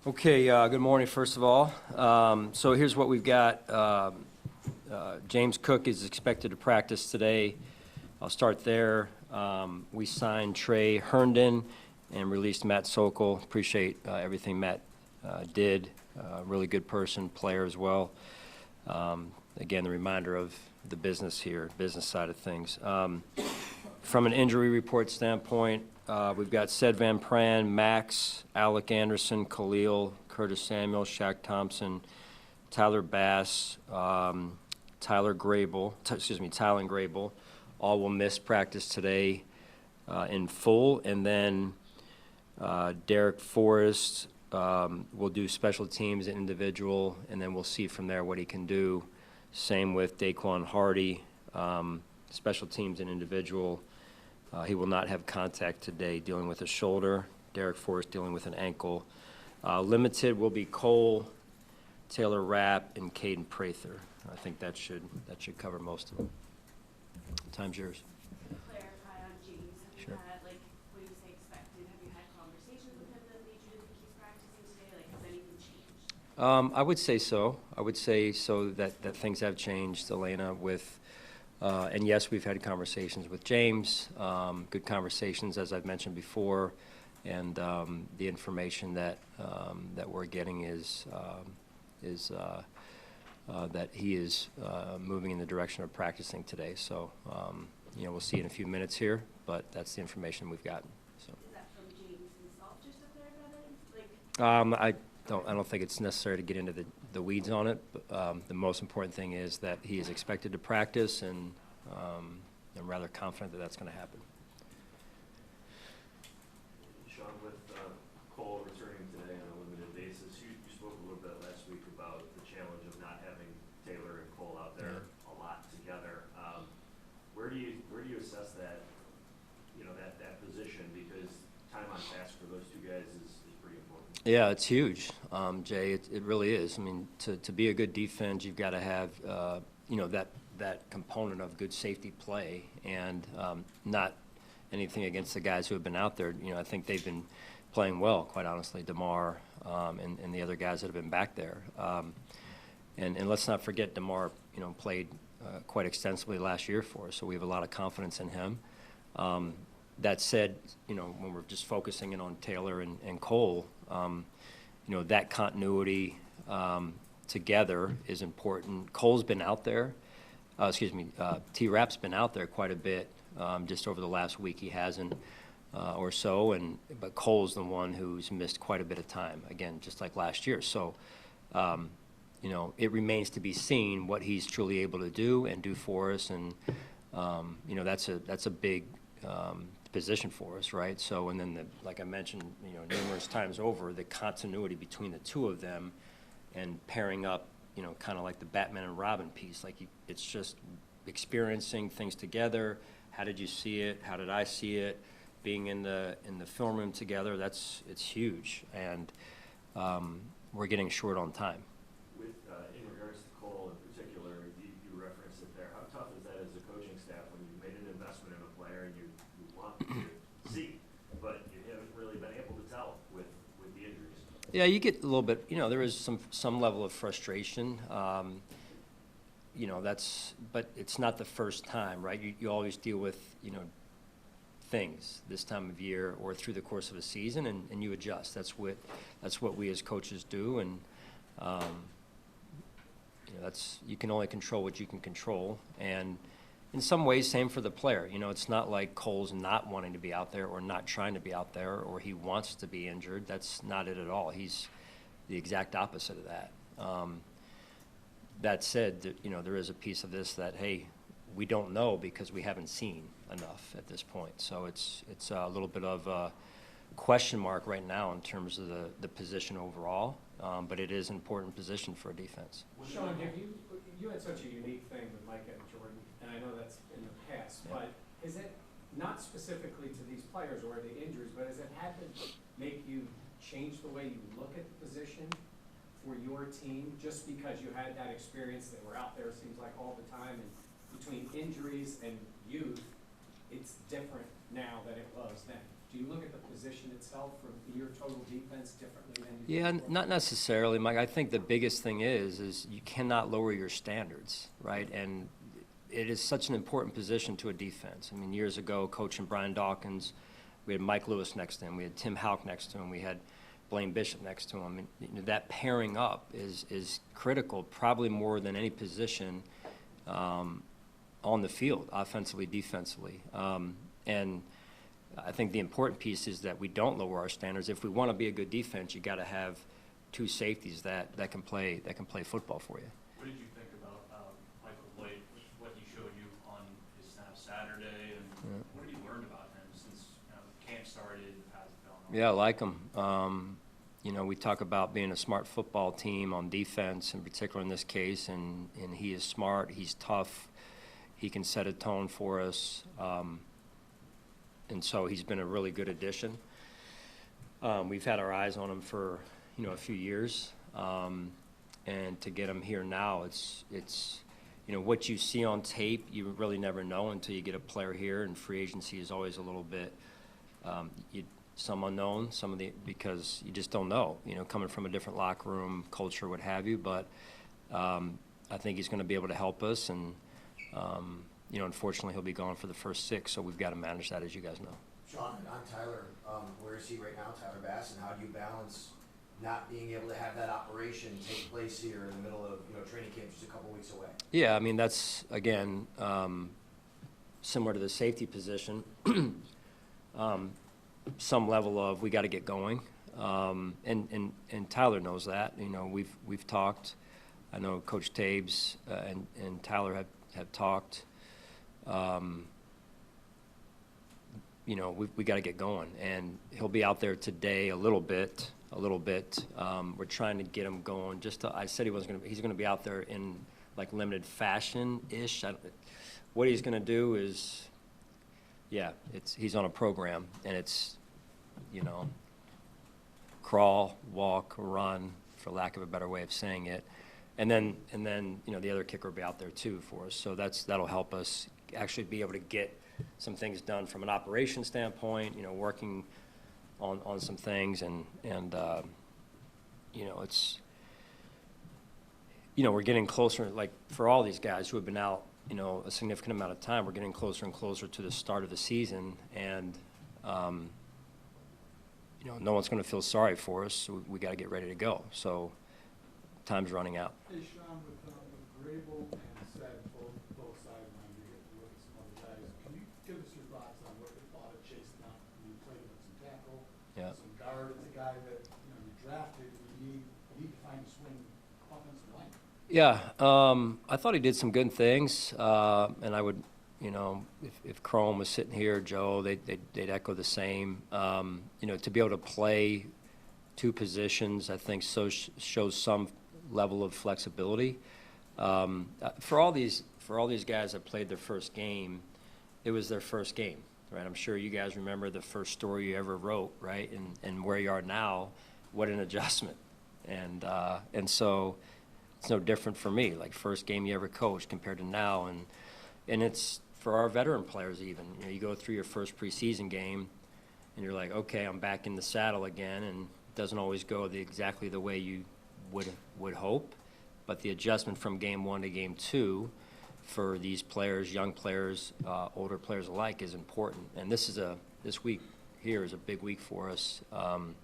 Okay, good morning, first of all. So here's what we've got. James Cook is expected to practice today. I'll start there. We signed Trey Herndon and released Matt Sokol. Appreciate everything Matt did. Really good person, player as well. Again, the reminder of the business here, business side of things. From an injury report standpoint, we've got Sed Van Pran, Max, Alec Anderson, Khalil, Curtis Samuel, Shaq Thompson, Tyler Bass, Tyler Grable, all will miss practice today in full. And then Derek Forrest will do special teams and individual, and then we'll see from there what he can do. Same with Daquan Hardy, special teams and individual. He will not have contact today, dealing with a shoulder. Derek Forrest dealing with an ankle. Limited will be Cole, Taylor Rapp, and Caden Prather. I think that should cover most of them. Time's yours. Clarify on James. Have Sure. you had, like, when you say expected, have you had conversations with him that lead you to think he's practicing today? Like, has anything changed? I would say so. I would say so that things have changed, Elena, with and yes, we've had conversations with James, good conversations, as I've mentioned before, and the information that we're getting is that he is moving in the direction of practicing today. So, we'll see in a few minutes here, but that's the information we've gotten. So. Is that from James himself, just to clarify that? I don't think it's necessary to get into the weeds on it. But, the most important thing is that he is expected to practice, and I'm rather confident that that's going to happen. Sean, with Cole returning today on a limited basis, you spoke a little bit last week about the challenge of not having Taylor and Cole out there a lot together. Where do you assess that, that position, because time on task for those two guys is pretty important? Yeah, it's huge, Jay. It really is. I mean, to be a good defense, you've got to have that component of good safety play, and not anything against the guys who have been out there. I think they've been playing well, quite honestly, DeMar and the other guys that have been back there. And let's not forget DeMar, played quite extensively last year for us, so we have a lot of confidence in him. That said, when we're just focusing in on Taylor and Cole, that continuity together is important. Cole's been out there. T-Rap's been out there quite a bit. Just over the last week he hasn't or so, but Cole's the one who's missed quite a bit of time, again, just like last year. So, it remains to be seen what he's truly able to do and do for us, and that's a big position for us, right? So, and then like I mentioned, numerous times over, the continuity between the two of them and pairing up, kind of like the Batman and Robin piece, like it's just experiencing things together. How did you see it? How did I see it? Being in the film room together, it's huge, and we're getting short on time. With in regards to Cole in particular, you referenced it there. How tough is that as a coaching staff when you've made an investment in a player and you want to see, but you haven't really been able to tell with the injuries? Yeah, you get a little bit. There is some level of frustration. But it's not the first time, right? You always deal with, things this time of year or through the course of a season, and you adjust. That's what we as coaches do, and you can only control what you can control. And in some ways, same for the player. It's not like Cole's not wanting to be out there or not trying to be out there or he wants to be injured. That's not it at all. He's the exact opposite of that. That said, there is a piece of this that, hey, we don't know because we haven't seen enough at this point. So it's a little bit of a question mark right now in terms of the position overall, but it is an important position for a defense. Sean, you had such a unique thing with Micah and Jordan, and I know that's in the past, but has it, not specifically to these players or the injuries, but has it had to make you change the way you look at the position for your team, just because you had that experience that were out there, it seems like, all the time, and between injuries and youth, it's different now than it was then? Do do you look at the position itself from your total defense differently than you Yeah, did before? not necessarily, Mike. I think the biggest thing is you cannot lower your standards, right? And it is such an important position to a defense. I mean, years ago, coaching Brian Dawkins, we had Mike Lewis next to him, we had Tim Houck next to him, we had Blaine Bishop next to him. And you know, that pairing up is critical, probably more than any position on the field, offensively, defensively. And I think the important piece is that we don't lower our standards. If we want to be a good defense, you got to have two safeties that can play football for you. What did you think about Michael White, what he showed you on his snap Saturday, and what have you learned about him since camp started and has gone on? Yeah, I like him. You know, we talk about being a smart football team on defense, in particular in this case, and he is smart, he's tough, he can set a tone for us, and so he's been a really good addition. We've had our eyes on him for, you know, a few years, and to get him here now, it's you know, what you see on tape, you really never know until you get a player here, and free agency is always a little bit, some unknown, because you just don't know, you know, coming from a different locker room, culture, what have you, but I think he's going to be able to help us, and you know, unfortunately, he'll be gone for the first 6, so we've got to manage that, as you guys know. Sean, on Tyler, where is he right now, Tyler Bass, and how do you balance not being able to have that operation take place here in the middle of, you know, training camp just a couple weeks away? Yeah, I mean, that's, again, similar to the safety position. Some level of we got to get going, and Tyler knows that. You know, we've talked. I know Coach Tabes and Tyler have talked. You know, we got to get going, and he'll be out there today a little bit. We're trying to get him going. I said he's going to be out there in like limited fashion-ish. What he's going to do is, yeah, he's on a program, and it's, you know, crawl, walk, run, for lack of a better way of saying it. And then you know, the other kicker will be out there too for us. So that'll help us actually be able to get some things done from an operation standpoint, you know, working on some things, and you know, it's, you know, we're getting closer, like for all these guys who have been out, you know, a significant amount of time, we're getting closer and closer to the start of the season, and you know, no one's going to feel sorry for us, so we got to get ready to go. So time's running out. Hey, Sean, with Grable and Said both sidelines, you get to look at some other guys. Can you give us your thoughts on what you thought of Chase Young? You played him at some tackle, some guard. It's a guy that, you know, you drafted. You need to find a swing offensive line. Yeah, I thought he did some good things, and I would, you know, if Chrome was sitting here, Joe, they'd echo the same. You know, to be able to play two positions, I think shows some level of flexibility. For all these guys that played their first game, it was their first game, right? I'm sure you guys remember the first story you ever wrote, right? And where you are now, what an adjustment. And so it's no different for me, like first game you ever coached compared to now, and it's for our veteran players even. You know, you go through your first preseason game, and you're like, okay, I'm back in the saddle again, and it doesn't always go exactly the way you would hope, but the adjustment from game 1 to game 2 for these players, young players, older players alike, is important. And this week here is a big week for us. You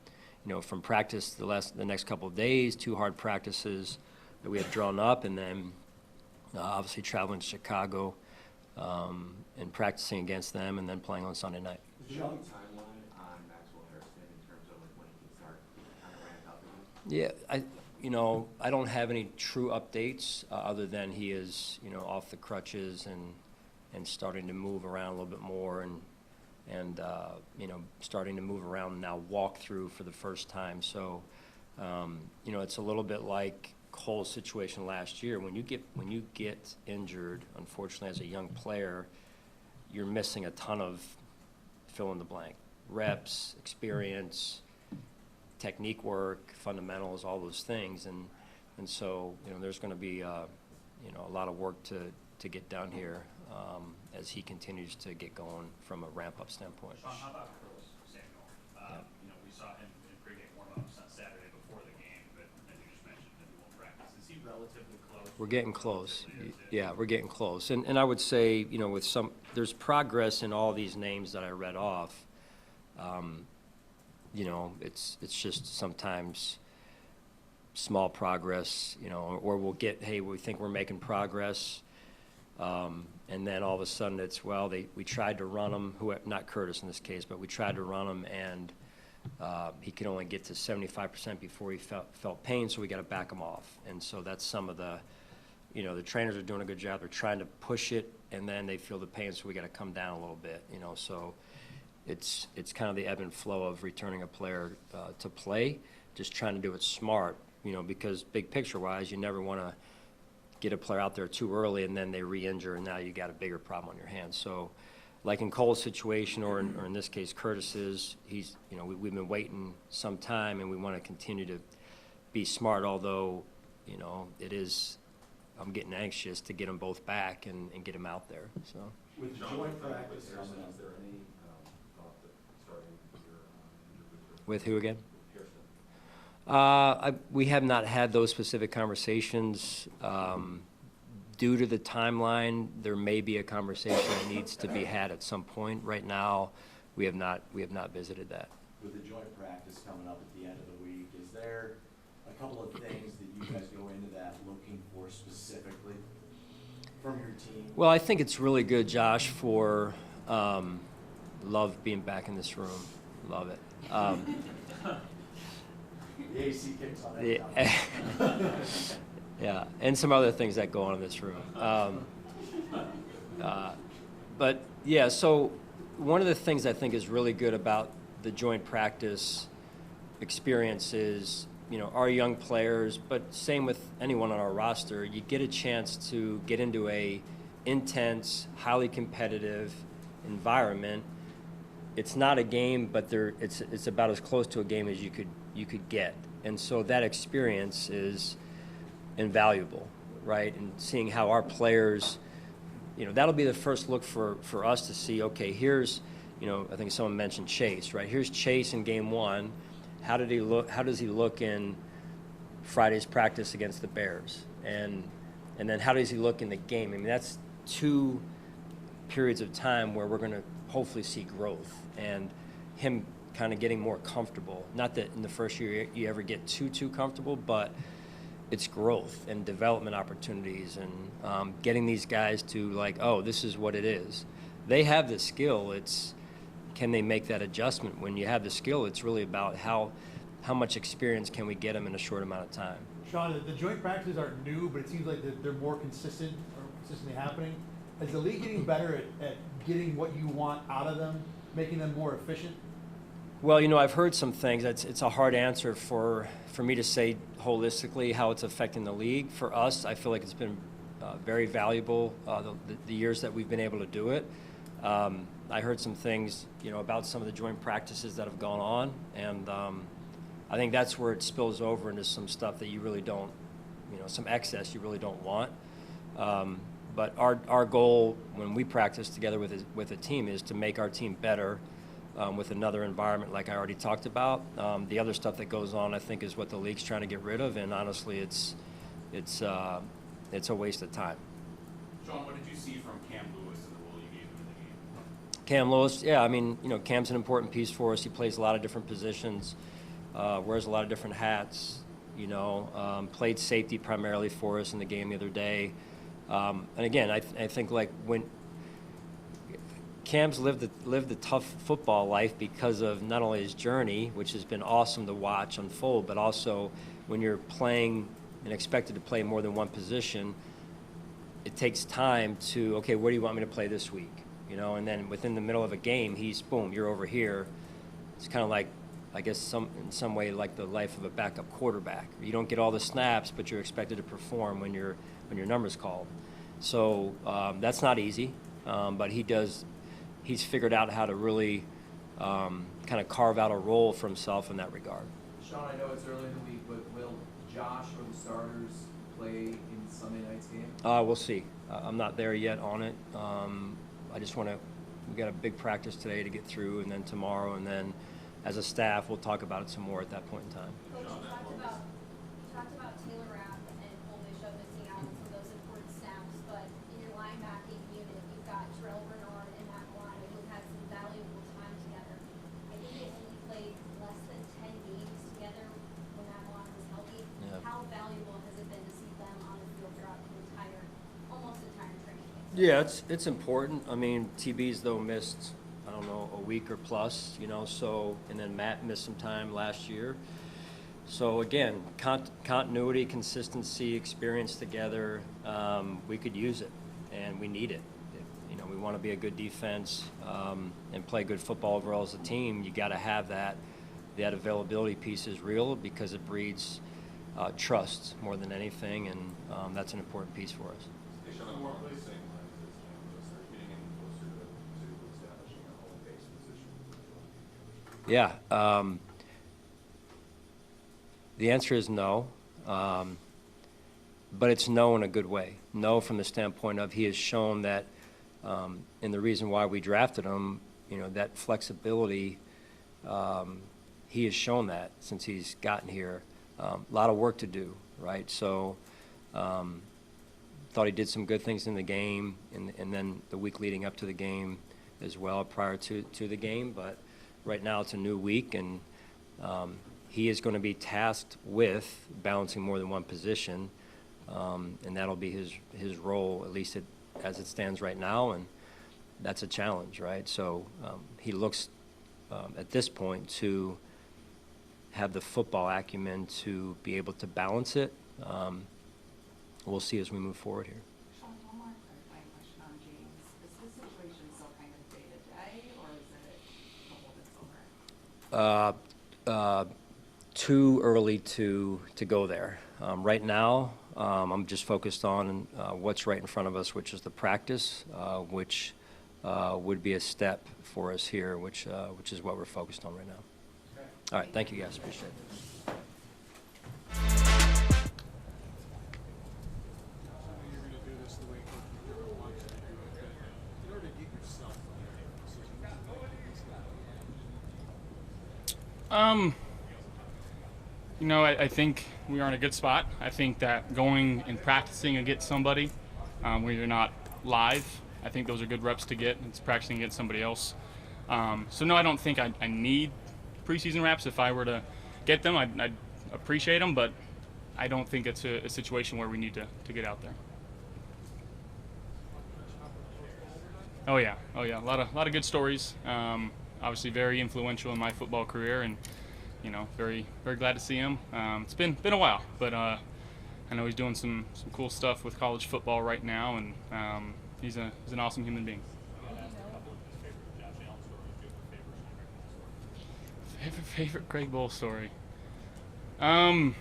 know, from practice the next couple of days, 2 hard practices that we have drawn up, and then obviously traveling to Chicago and practicing against them, and then playing on Sunday night. Is there any timeline on Maxwell Harrison in terms of like when he can start kind of ramped up again? Yeah, I don't have any true updates other than he is, you know, off the crutches and starting to move around a little bit more, and you know, starting to move around and now walk through for the first time. So you know, it's a little bit like Cole's situation last year. When you get injured, unfortunately, as a young player, you're missing a ton of fill in the blank reps, experience, technique work, fundamentals, all those things, and so, you know, there's going to be you know, a lot of work to get done here as he continues to get going from a ramp up standpoint. Sean, how about Curtis Samuel? You know, we saw him in pregame warm-ups on Saturday before the game, but as you just mentioned, that he won't practice. Is he relatively close? We're getting close. Relatively, is it? Yeah, we're getting close. And I would say, you know, with there's progress in all these names that I read off. You know, it's just sometimes small progress, you know, or we'll get, hey, we think we're making progress. And then all of a sudden it's, well, we tried to run him, not Curtis in this case, but we tried to run him, and he could only get to 75% before he felt pain, so we got to back him off. And so that's some of the, you know, the trainers are doing a good job. They're trying to push it, and then they feel the pain, so we got to come down a little bit, you know. So it's kind of the ebb and flow of returning a player to play, just trying to do it smart, you know, because big picture-wise, you never want to get a player out there too early and then they re-injure, and now you got a bigger problem on your hands. So like in Cole's situation, or in this case Curtis's, he's, you know, we've been waiting some time, and we want to continue to be smart, although, you know, I'm getting anxious to get them both back and get them out there. So With joint practice coming up, is there any thought that starting your injury with who again? Pearson? We have not had those specific conversations. Due to the timeline, there may be a conversation that needs to be had at some point. Right now, we have not visited that. With the joint practice coming up at the end of the week, is there a couple of things that you guys go into that looking for specifically from your team? Well, I think it's really good, Josh, for love being back in this room. Love it. The AC kicks on Yeah. every time. Yeah, and some other things that go on in this room. But yeah, so one of the things I think is really good about the joint practice experience is, you know, our young players, but same with anyone on our roster, you get a chance to get into a intense, highly competitive environment. It's not a game, but it's about as close to a game as you could get. And so that experience is invaluable, right? And seeing how our players, you know, that'll be the first look for us to see, okay, here's, you know, I think someone mentioned Chase, right? Here's Chase in game one. How does he look in Friday's practice against the Bears? And then how does he look in the game? I mean, that's 2 periods of time where we're going to hopefully see growth and him kind of getting more comfortable. Not that in the first year you ever get too comfortable, but it's growth and development opportunities, and getting these guys to like, oh, this is what it is. They have the skill. It's, can they make that adjustment? When you have the skill, it's really about how much experience can we get them in a short amount of time. Sean, the joint practices are new, but it seems like they're more consistent or consistently happening. Is the league getting better at getting what you want out of them, making them more efficient? Well, you know, I've heard some things. It's a hard answer for me to say holistically how it's affecting the league. For us, I feel like it's been very valuable the years that we've been able to do it. I heard some things, you know, about some of the joint practices that have gone on, and I think that's where it spills over into some stuff that you really don't, you know, some excess you really don't want. But our goal when we practice together with a team is to make our team better with another environment like I already talked about. The other stuff that goes on, I think, is what the league's trying to get rid of, and honestly, it's a waste of time. Sean, what did you see from Cam Lewis and the role you gave him in the game? Cam Lewis, yeah, I mean, you know, Cam's an important piece for us. He plays a lot of different positions, wears a lot of different hats, you know, played safety primarily for us in the game the other day. And again, I think like when Cam's lived a tough football life because of not only his journey, which has been awesome to watch unfold, but also when you're playing and expected to play more than one position, it takes time to, okay, where do you want me to play this week? You know, and then within the middle of a game, he's, boom, you're over here. It's kind of like, I guess in some way like the life of a backup quarterback. You don't get all the snaps, but you're expected to perform when your number's called. So that's not easy, but he's figured out how to really kind of carve out a role for himself in that regard. Sean, I know it's early in the week, but will Josh or the starters play in Sunday night's game? We'll see. I'm not there yet on it. I just want to. We got a big practice today to get through, and then tomorrow, and then as a staff, we'll talk about it some more at that point in time. Coach, you talked about Taylor Rapp and Cole Bishop missing out on some of those important snaps, but in your linebacking unit, you've got Terrell Bernard and Matt Milano, who've had some valuable time together. I think they only played less than 10 games together when Matt Milano was healthy. Yeah. How valuable has it been to see them on the field throughout the almost entire training camp? Yeah, it's important. I mean, TB's though missed, I don't know, a week or plus, you know, so, and then Matt missed some time last year. So again, continuity, consistency, experience together, we could use it, and we need it. You know, we want to be a good defense and play good football overall as a team. You got to have that. That availability piece is real because it breeds trust more than anything, and that's an important piece for us. More placing start getting in closer to establishing a home base position. Yeah. The answer is no, but it's no in a good way. No from the standpoint of he has shown that, and the reason why we drafted him, you know, that flexibility, he has shown that since he's gotten here. A lot of work to do, right? So thought he did some good things in the game, and then the week leading up to the game as well prior to the game. But right now it's a new week, and he is going to be tasked with balancing more than one position, and that'll be his role, at least as it stands right now, and that's a challenge, right? So he looks at this point to have the football acumen to be able to balance it. We'll see as we move forward here. Sean, one more clarifying question on James. Is his situation still kind of day-to-day, or is it a little bit over? Too early to go there. Right now, I'm just focused on what's right in front of us, which is the practice, which would be a step for us here, which is what we're focused on right now. Okay. All right, thank you guys, appreciate it. You're gonna do this the way Coach McDermott wants you to do it, but in order to get yourself from that position, You know, I think we are in a good spot. I think that going and practicing against somebody where you're not live, I think those are good reps to get. It's practicing against somebody else. So no, I don't think I need preseason reps. If I were to get them, I'd appreciate them, but I don't think it's a situation where we need to get out there. Oh yeah, a lot of good stories. Obviously very influential in my football career, and you know, very glad to see him. It's been a while, but I know he's doing some cool stuff with college football right now, and he's an awesome human being. Favorite Greg Bowl story? No.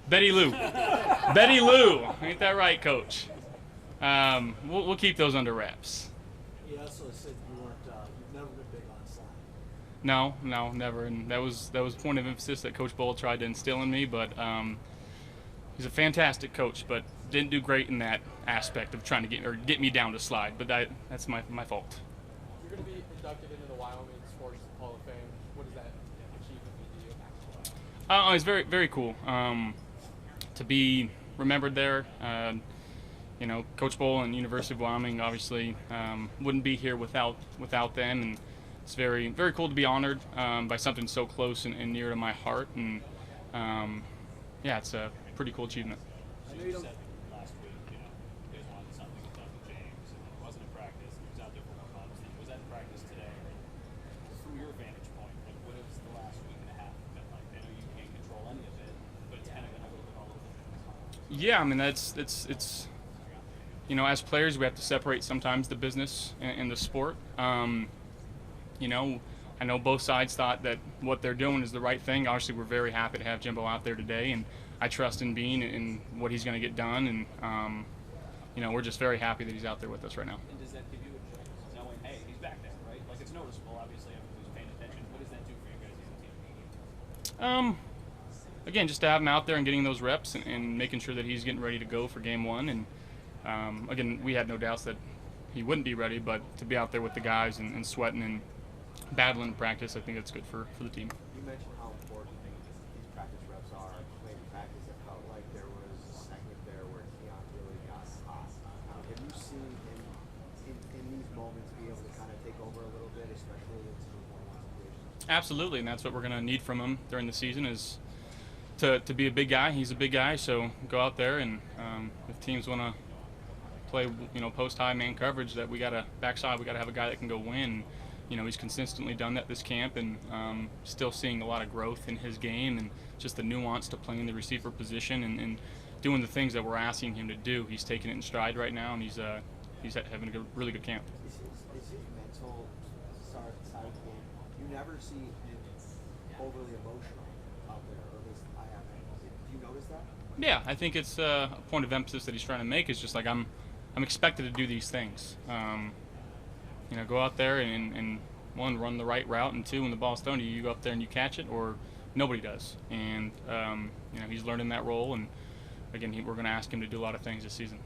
Betty Lou. Betty Lou. Ain't that right, Coach? We'll keep those under wraps. You also said you weren't, you've never been big on slide. No, never. And that was a point of emphasis that Coach Bull tried to instill in me. But he's a fantastic coach, but didn't do great in that aspect of trying to get me down to slide. But that's my fault. You're going to be inducted into the Wyoming Sports Hall of Fame. What does that achievement mean to you? It's very cool to be remembered there. You know, Coach Bull and University of Wyoming obviously wouldn't be here without them, and it's very cool to be honored by something so close and near to my heart. And yeah, it's a pretty cool achievement. I know you said last week, you know, you guys wanted something done with James, and it wasn't in practice. He was out there for 1 month. He was at practice today. From your vantage point, like, what has the last week and a half been like? I know you can't control any of it, but it's kind of been a little bit all over the place. Yeah, I mean it's you know, as players we have to separate sometimes the business and the sport. You know, I know both sides thought that what they're doing is the right thing. Obviously, we're very happy to have Jimbo out there today, and I trust in Bean and what he's going to get done. And you know, we're just very happy that he's out there with us right now. And does that give you a chance, knowing, hey, he's back there, right? Like, it's noticeable, obviously, everyone who's paying attention. What does that do for you guys as a team? Again, just to have him out there and getting those reps and making sure that he's getting ready to go for game one. And again, we had no doubts that he wouldn't be ready, but to be out there with the guys and sweating and battle in practice, I think that's good for the team. You mentioned how important these practice reps are. Playing practice, it felt like there was a segment there where Keon really got hot. Have you seen him in these moments be able to kind of take over a little bit, especially in some one-on-one situations? Absolutely, and that's what we're going to need from him during the season is to be a big guy. He's a big guy, so go out there and if teams want to play, post high man coverage, that we got to backside. We got to have a guy that can go win. He's consistently done that this camp, and still seeing a lot of growth in his game and just the nuance to playing the receiver position and doing the things that we're asking him to do. He's taking it in stride right now, and he's having a really good camp. Is his mental side of the game, you never see him overly emotional out there, or at least I haven't. Do you notice that? Yeah, I think it's a point of emphasis that he's trying to make is just like I'm expected to do these things. Go out there and one, run the right route, and two, when the ball's thrown to you, you go up there and you catch it, or nobody does. And he's learning that role, and again, we're going to ask him to do a lot of things this season.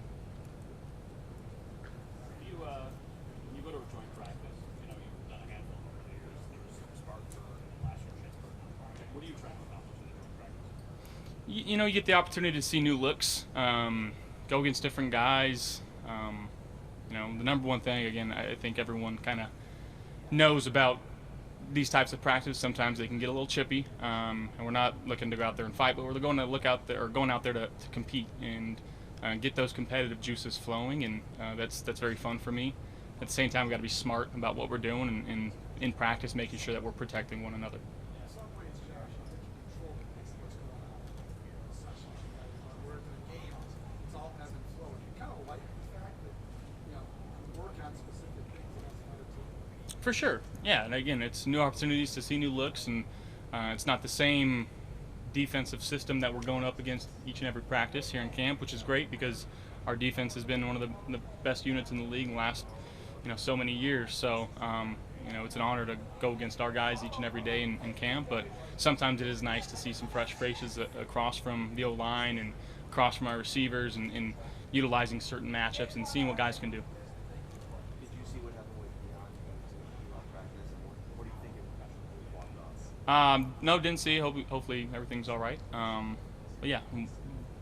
You go to a joint practice. You've done a handful over the years. There was Spartanburg and last year Pittsburgh. What are you trying to accomplish in a joint practice? You get the opportunity to see new looks, go against different guys. The number one thing, again, I think everyone kind of knows about these types of practice. Sometimes they can get a little chippy, and we're not looking to go out there and fight, but we're going out there to compete and get those competitive juices flowing, and that's very fun for me. At the same time, we've got to be smart about what we're doing and in practice, making sure that we're protecting one another. In some ways, Josh, I think you control what's going on in the session. Where in the game, it's all ebb and flow. And you kind of like the fact that, you work on specific things against another team. For sure, yeah. And again, it's new opportunities to see new looks, and it's not the same defensive system that we're going up against each and every practice here in camp, which is great because our defense has been one of the best units in the league in the last so many years. So it's an honor to go against our guys each and every day in camp, but sometimes it is nice to see some fresh faces across from the O-line and across from our receivers and utilizing certain matchups and seeing what guys can do. Did you see what happened with Keon in practice, and what do you think it was? No, didn't see. Hopefully everything's all right. But yeah,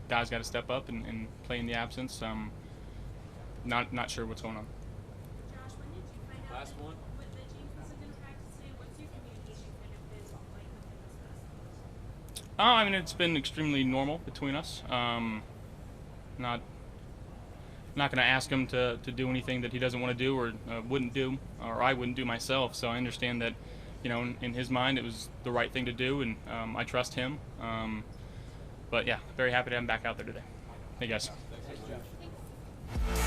guys got to step up and play in the absence. Not sure what's going on. Josh, when did you find out Last one. that James wasn't going to practice today? What's your communication kind of been like with him this past week? It's been extremely normal between us. Not going to ask him to do anything that he doesn't want to do or wouldn't do, or I wouldn't do myself. So I understand that, in his mind, it was the right thing to do, and I trust him. But yeah, very happy to have him back out there today. Hey guys. Thanks, Josh.